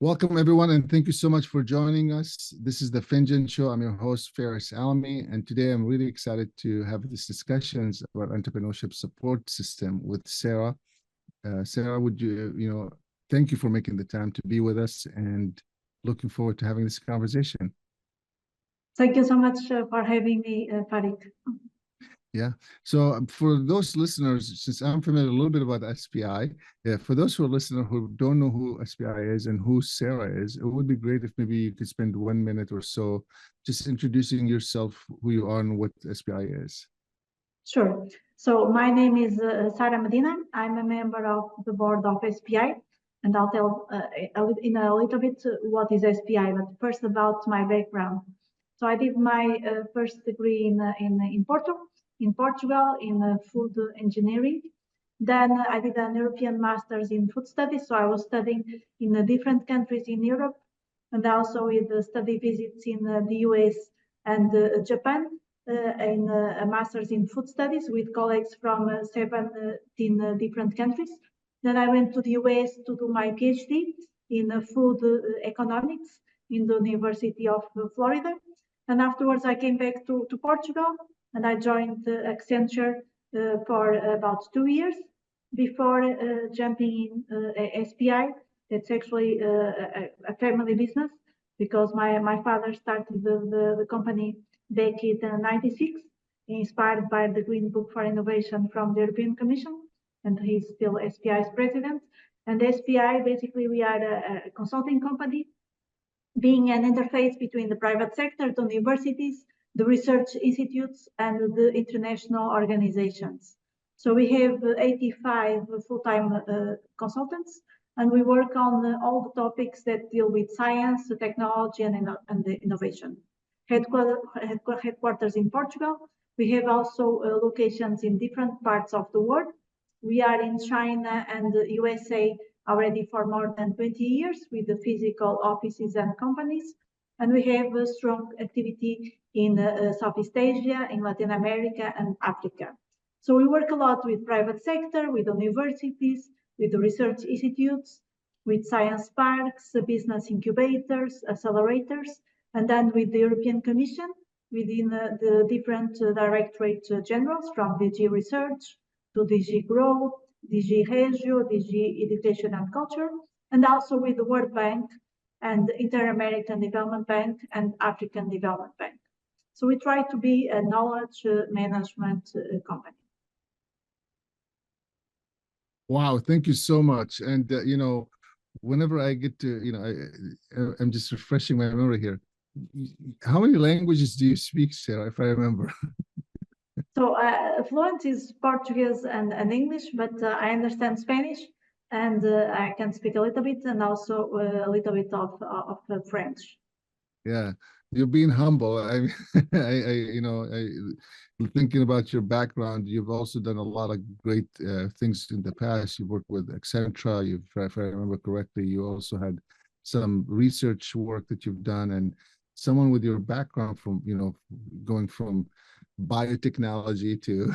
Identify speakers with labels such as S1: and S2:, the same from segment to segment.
S1: Welcome, everyone, and thank you so much for joining us. This is the Finjan Show. I'm your host, Faris Alami, and today I'm really excited to have these discussions about entrepreneurship support system with Sara. Sara, would you, thank you for making the time to be with us, and looking forward to having this conversation.
S2: Thank you so much for having me, Farid.
S1: Yeah. So for those listeners, since I'm familiar a little bit about SPI, for those who are listening who don't know who SPI is and who Sara is, it would be great if maybe you could spend 1 minute or so just introducing yourself, who you are, and what SPI is.
S2: Sure. So my name is Sara Medina. I'm a member of the board of SPI, and I'll tell in a little bit what is SPI, but first about my background. So I did my first degree in Portugal in food engineering. Then I did an European master's in food studies. So I was studying in different countries in Europe, and also with study visits in the US and Japan, in a master's in food studies with colleagues from 17 different countries. Then I went to the US to do my PhD in food economics in the University of Florida. And afterwards, I came back to Portugal, and I joined Accenture for about 2 years before jumping in SPI. It's actually a family business because my father started the company back in '96, inspired by the Green Book for Innovation from the European Commission, and he's still SPI's president. And SPI, basically, we are a consulting company, being an interface between the private sector, the universities, the research institutes, and the international organizations. So we have 85 full-time consultants, and we work on all the topics that deal with science, technology, and innovation. Headquarters in Portugal. We have also locations in different parts of the world. We are in China and the USA already for more than 20 years with the physical offices and companies. And we have a strong activity in Southeast Asia, in Latin America, and Africa. So we work a lot with private sector, with universities, with the research institutes, with science parks, business incubators, accelerators, and then with the European Commission, within the different directorate generals from DG Research to DG Grow, DG Regio, DG Education and Culture, and also with the World Bank and Inter-American Development Bank and African Development Bank. So we try to be a knowledge management company.
S1: Wow, thank you so much. And, whenever I get to, I'm just refreshing my memory here. How many languages do you speak, Sara, if I remember?
S2: So fluent is Portuguese and English, but I understand Spanish, and I can speak a little bit, and also a little bit of French.
S1: Yeah, you're being humble. Thinking about your background, you've also done a lot of great things in the past. You've worked with Accenture. If I remember correctly, you also had some research work that you've done, and someone with your background from, going from biotechnology to,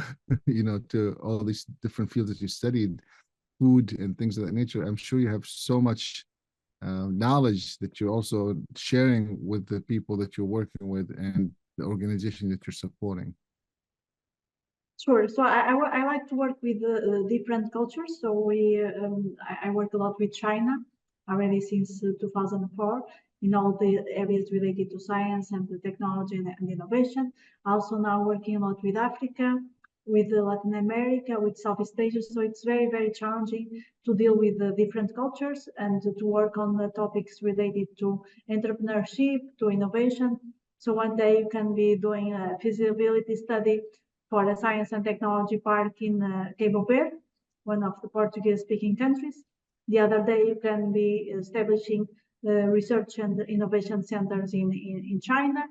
S1: to all these different fields that you studied, food and things of that nature. I'm sure you have so much knowledge that you're also sharing with the people that you're working with and the organization that you're supporting.
S2: Sure. So I like to work with different cultures. So I work a lot with China already since 2004 in all the areas related to science and the technology and innovation. Also now working a lot with Africa, with Latin America, with Southeast Asia. So it's very, very challenging to deal with the different cultures and to work on the topics related to entrepreneurship, to innovation. So one day you can be doing a feasibility study for a science and technology park in Cabo Verde, one of the Portuguese-speaking countries. The other day you can be establishing research and innovation centers in China,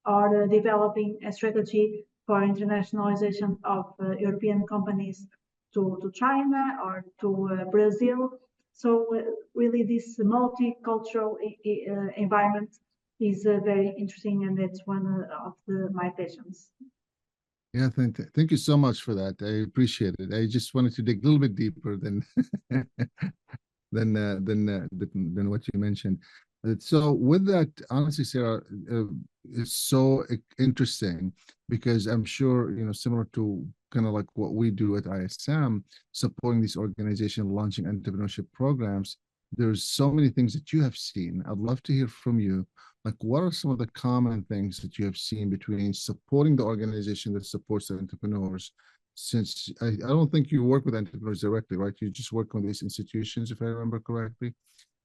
S2: or developing a strategy for internationalization of European companies to China or to Brazil. So really this multicultural environment is very interesting, and it's one of my passions.
S1: Yeah, thank you so much for that. I appreciate it. I just wanted to dig a little bit deeper than than what you mentioned. So with that, honestly, Sarah, it's so interesting because I'm sure, similar to kind of like what we do at ISM, supporting these organizations, launching entrepreneurship programs, there's so many things that you have seen. I'd love to hear from you. Like, what are some of the common things that you have seen between supporting the organization that supports the entrepreneurs? Since I don't think you work with entrepreneurs directly, right? You just work with these institutions, if I remember correctly.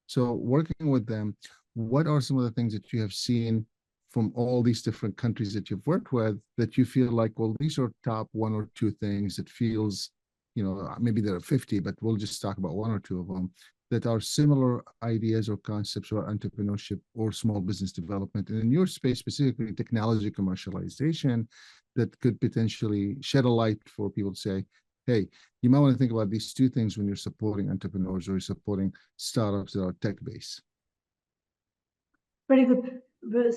S1: So working with them, what are some of the things that you have seen from all these different countries that you've worked with that you feel like, well, these are top one or two things that feels, maybe there are 50, but we'll just talk about one or two of them that are similar ideas or concepts or entrepreneurship or small business development. And in your space, specifically technology commercialization, that could potentially shed a light for people to say, hey, you might want to think about these two things when you're supporting entrepreneurs or you're supporting startups that are tech-based.
S2: Very good.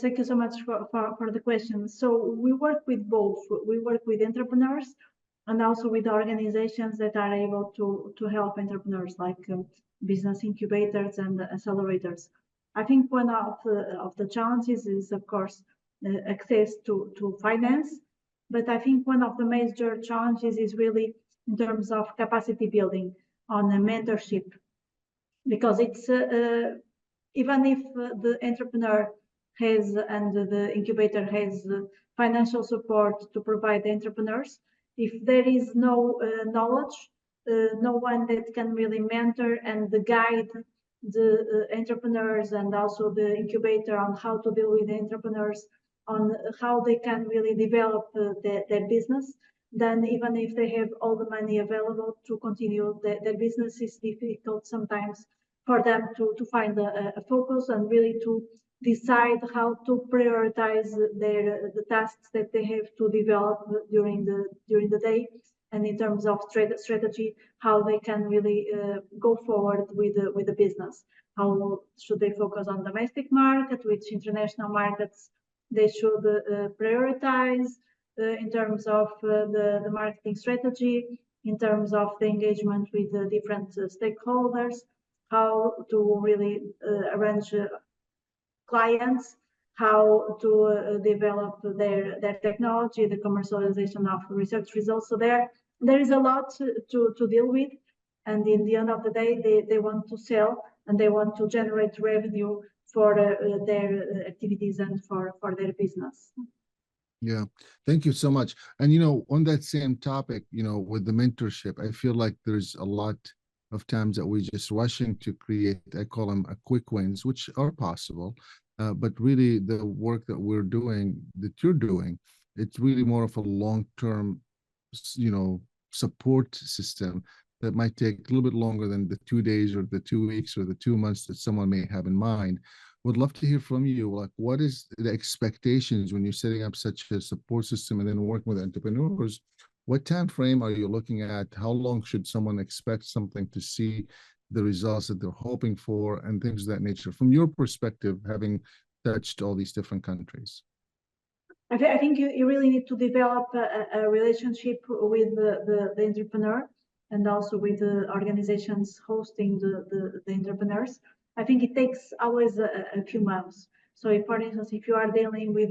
S2: Thank you so much for the question. So we work with both. We work with entrepreneurs and also with organizations that are able to help entrepreneurs, like business incubators and accelerators. I think one of the challenges is, of course, access to finance. But I think one of the major challenges is really in terms of capacity building on a mentorship, because it's even if the entrepreneur has and the incubator has financial support to provide the entrepreneurs, if there is no knowledge, no one that can really mentor and guide the entrepreneurs and also the incubator on how to deal with the entrepreneurs, on how they can really develop their business, then even if they have all the money available to continue their business, it's difficult sometimes for them to find a focus and really to decide how to prioritize the tasks that they have to develop during the day, and in terms of strategy, how they can really go forward with the business. How should they focus on domestic market, which international markets they should prioritize in terms of the marketing strategy, in terms of the engagement with the different stakeholders, how to really arrange clients, how to develop their technology, the commercialization of research results. So there is a lot to deal with, and in the end of the day, they want to sell and they want to generate revenue for their activities and for their business.
S1: Yeah, thank you so much. And on that same topic, with the mentorship, I feel like there's a lot of times that we're just rushing to create, I call them quick wins, which are possible. But really the work that we're doing, that you're doing, it's really more of a long-term, support system that might take a little bit longer than the 2 days or the 2 weeks or the 2 months that someone may have in mind. Would love to hear from you. Like, what is the expectations when you're setting up such a support system and then working with entrepreneurs? What time frame are you looking at? How long should someone expect something to see the results that they're hoping for and things of that nature? From your perspective, having touched all these different countries.
S2: I think you really need to develop a relationship with the entrepreneur and also with the organizations hosting the entrepreneurs. I think it takes always a few months. So if, for instance, if you are dealing with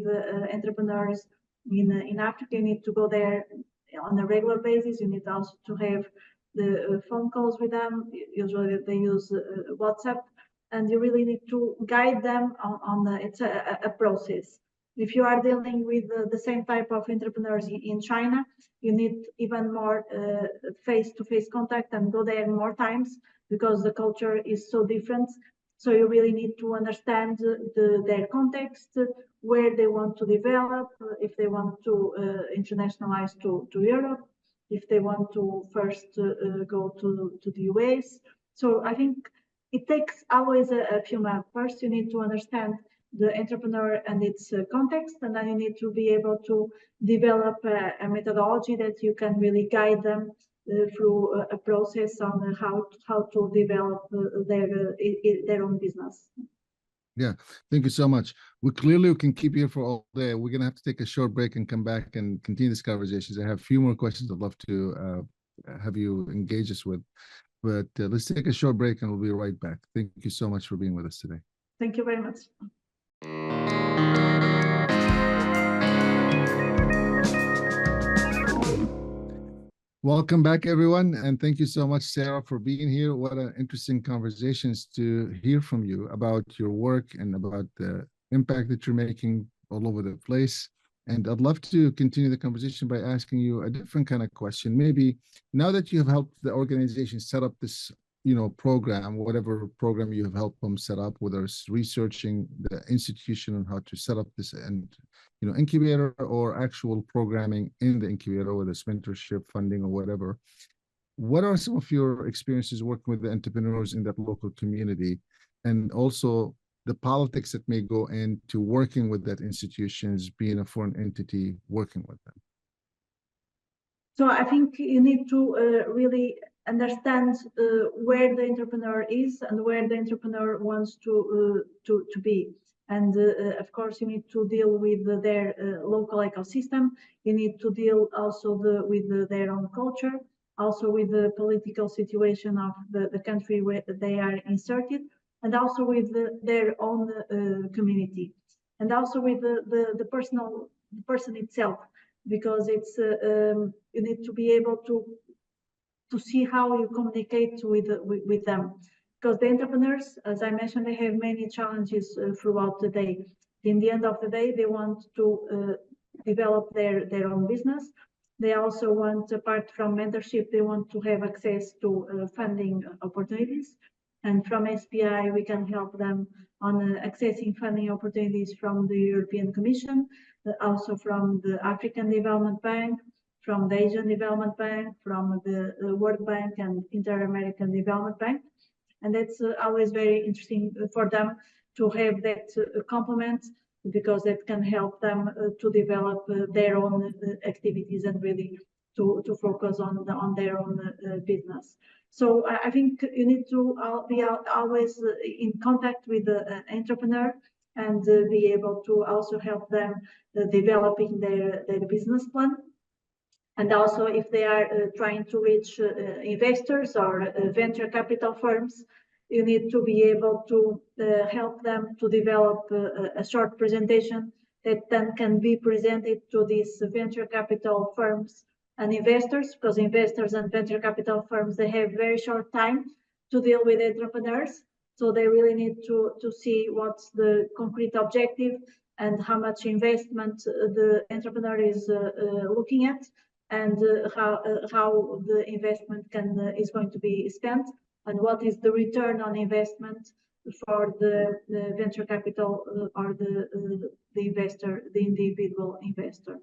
S2: entrepreneurs in Africa, you need to go there on a regular basis. You need also to have the phone calls with them. Usually they use WhatsApp, and you really need to guide them on it's a process. If you are dealing with the same type of entrepreneurs in China, you need even more face-to-face contact and go there more times because the culture is so different. So you really need to understand their context, where they want to develop, if they want to internationalize to Europe, if they want to first go to the US. So I think it takes always a few months. First, you need to understand the entrepreneur and its context, and then you need to be able to develop a methodology that you can really guide them through a process on how to develop their own business.
S1: Yeah, thank you so much. We clearly can keep you here for all day. We're gonna have to take a short break and come back and continue this conversation. I have a few more questions I'd love to have you engage us with. But let's take a short break and we'll be right back. Thank you so much for being with us today.
S2: Thank you very much.
S1: Welcome back, everyone, and thank you so much, Sarah, for being here. What an interesting conversations to hear from you about your work and about the impact that you're making all over the place. And I'd love to continue the conversation by asking you a different kind of question. Maybe now that you have helped the organization set up this, program, whatever program you have helped them set up, whether it's researching the institution on how to set up this and incubator or actual programming in the incubator, whether it's mentorship, funding, or whatever. What are some of your experiences working with the entrepreneurs in that local community? And also the politics that may go into working with that institutions, being a foreign entity, working with them?
S2: So I think you need to really understand where the entrepreneur is and where the entrepreneur wants to be. And of course, you need to deal with their local ecosystem. You need to deal also with their own culture, also with the political situation of the country where they are inserted, and also with their own community, and also with the person itself, because it's you need to be able to see how you communicate with them, because the entrepreneurs, as I mentioned, they have many challenges throughout the day. In the end of the day, they want to develop their own business. They also want, apart from mentorship, they want to have access to funding opportunities. And from SPI, we can help them on accessing funding opportunities from the European Commission, also from the African Development Bank, from the Asian Development Bank, from the World Bank and Inter-American Development Bank. And that's always very interesting for them to have that complement, because that can help them to develop their own activities and really to focus on their own business. So I think you need to be always in contact with the entrepreneur and be able to also help them developing their business plan. And also, if they are trying to reach investors or venture capital firms, you need to be able to help them to develop a short presentation that then can be presented to these venture capital firms and investors, because investors and venture capital firms, they have very short time to deal with entrepreneurs. So they really need to see what's the concrete objective and how much investment the entrepreneur is looking at, and how the investment is going to be spent, and what is the return on investment for the venture capital or the investor, the individual investor.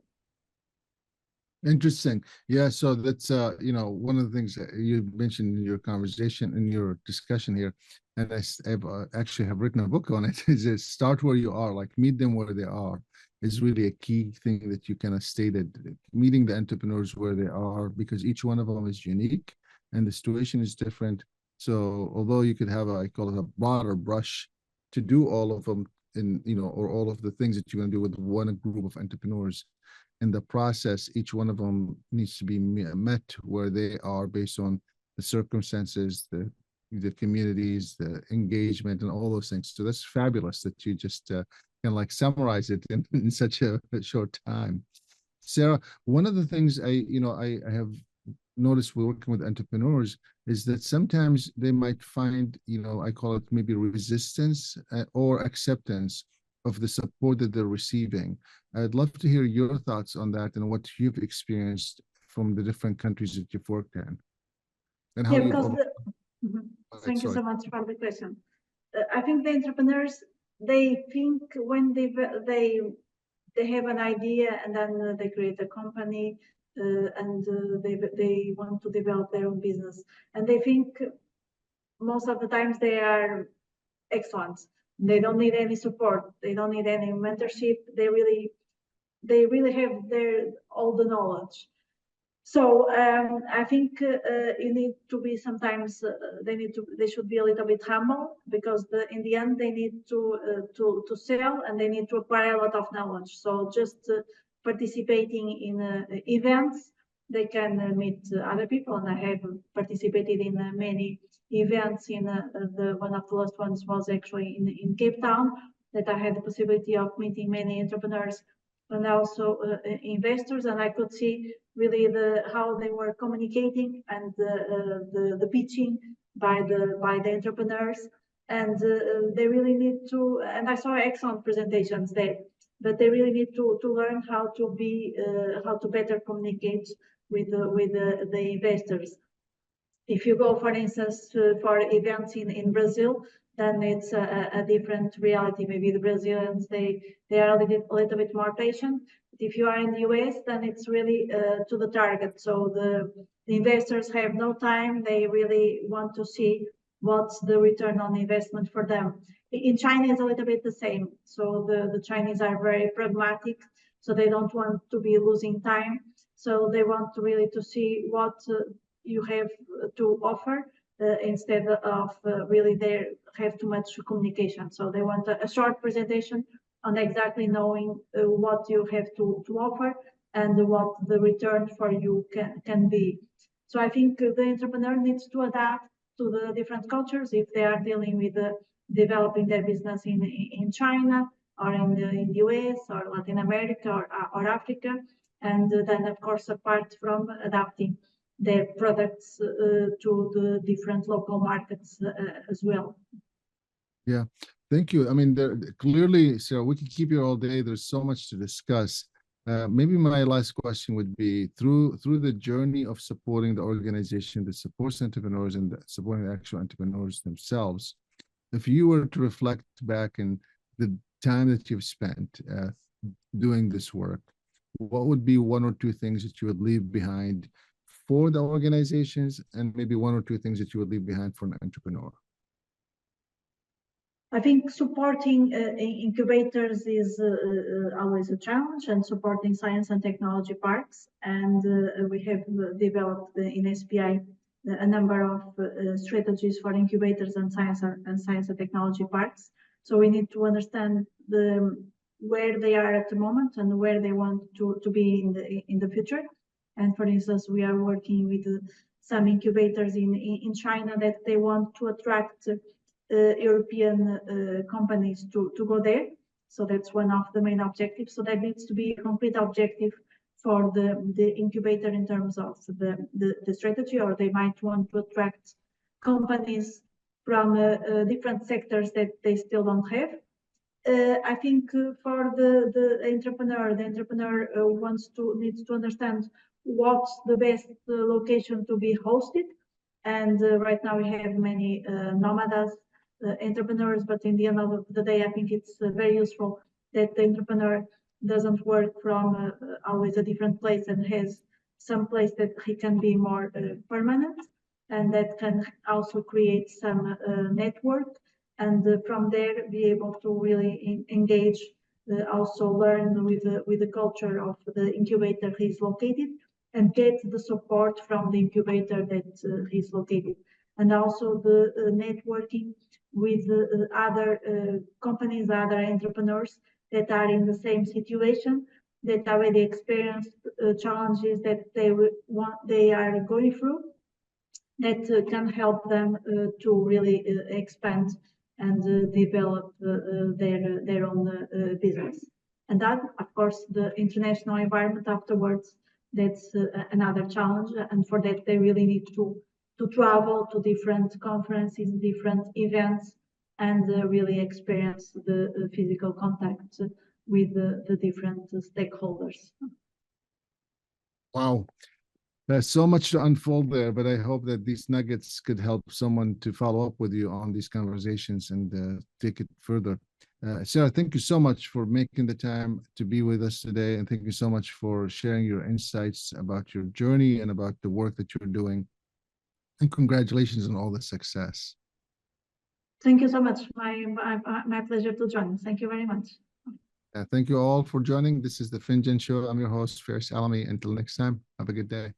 S1: Interesting. Yeah, so that's one of the things that you mentioned in your conversation, in your discussion here, and I've actually have written a book on it, is start where you are, like meet them where they are, is really a key thing that you kind of stated, meeting the entrepreneurs where they are, because each one of them is unique and the situation is different. So although you could have I call it a broader brush to do all of them in, or all of the things that you want to do with one group of entrepreneurs, in the process, each one of them needs to be met where they are based on the circumstances, the communities, the engagement, and all those things. So that's fabulous that you just can like summarize it in such a short time. Sarah, one of the things I have noticed with working with entrepreneurs is that sometimes they might find, I call it maybe resistance or acceptance of the support that they're receiving. I'd love to hear your thoughts on that and what you've experienced from the different countries that you've worked in. And how
S2: Thank you so much for the question. I think the entrepreneurs, they think when they have an idea and then they create a company and they want to develop their own business, and they think most of the times they are excellent. They don't need any support. They don't need any mentorship. They really have all the knowledge. So I think you need to be sometimes they should be a little bit humble, because in the end they need to sell and they need to acquire a lot of knowledge. So just participating in events they can meet other people. And I have participated in many events. In one of the last ones was actually in Cape Town, that I had the possibility of meeting many entrepreneurs and also investors, and I could see really how they were communicating and the pitching by the entrepreneurs, and they really need to. And I saw excellent presentations there, but they really need to learn how to better communicate with the investors. If you go, for instance, for events in Brazil, then it's a different reality. Maybe the Brazilians, they are a little bit more patient. But if you are in the US, then it's really to the target. So the investors have no time. They really want to see what's the return on investment for them. In China, it's a little bit the same. So the Chinese are very pragmatic. So they don't want to be losing time. So they want to really to see what you have to offer instead of really they have too much communication. So they want a short presentation on exactly knowing what you have to offer and what the return for you can be. So I think the entrepreneur needs to adapt to the different cultures if they are dealing with developing their business in China or in the US or Latin America or Africa. And then, of course, apart from adapting their products to the different local markets as well.
S1: Yeah, thank you. I mean, clearly, Sarah, we could keep you all day. There's so much to discuss. Maybe my last question would be through the journey of supporting the organization that supports entrepreneurs and supporting the actual entrepreneurs themselves. If you were to reflect back in the time that you've spent doing this work, what would be one or two things that you would leave behind for the organizations, and maybe one or two things that you would leave behind for an entrepreneur?
S2: I think supporting incubators is always a challenge, and supporting science and technology parks. And we have developed in SPI a number of strategies for incubators and science and technology parks. So we need to understand where they are at the moment and where they want to be in the future. And for instance, we are working with some incubators in China that they want to attract European companies to go there. So that's one of the main objectives. So that needs to be a complete objective for the incubator in terms of the strategy, or they might want to attract companies from different sectors that they still don't have. I think for the entrepreneur needs to understand what's the best location to be hosted. And right now we have many nomadas entrepreneurs, but in the end of the day, I think it's very useful that the entrepreneur doesn't work from always a different place and has some place that he can be more permanent, and that can also create some network, and from there be able to really engage, also learn with the culture of the incubator he's located, and get the support from the incubator that he's located, and also the networking with other companies, other entrepreneurs that are in the same situation, that already experienced challenges that they are going through, that can help them to really expand and develop their own business. And that, of course, the international environment afterwards, that's another challenge. And for that, they really need to travel to different conferences, different events, and really experience the physical contact with the different stakeholders.
S1: Wow. There's so much to unfold there, but I hope that these nuggets could help someone to follow up with you on these conversations and take it further. Sarah, thank you so much for making the time to be with us today. And thank you so much for sharing your insights about your journey and about the work that you're doing. And congratulations on all the success.
S2: Thank you so much. My pleasure to join. Thank you very much.
S1: Thank you all for joining. This is the Finjan Show. I'm your host, Faris Alami. Until next time, have a good day.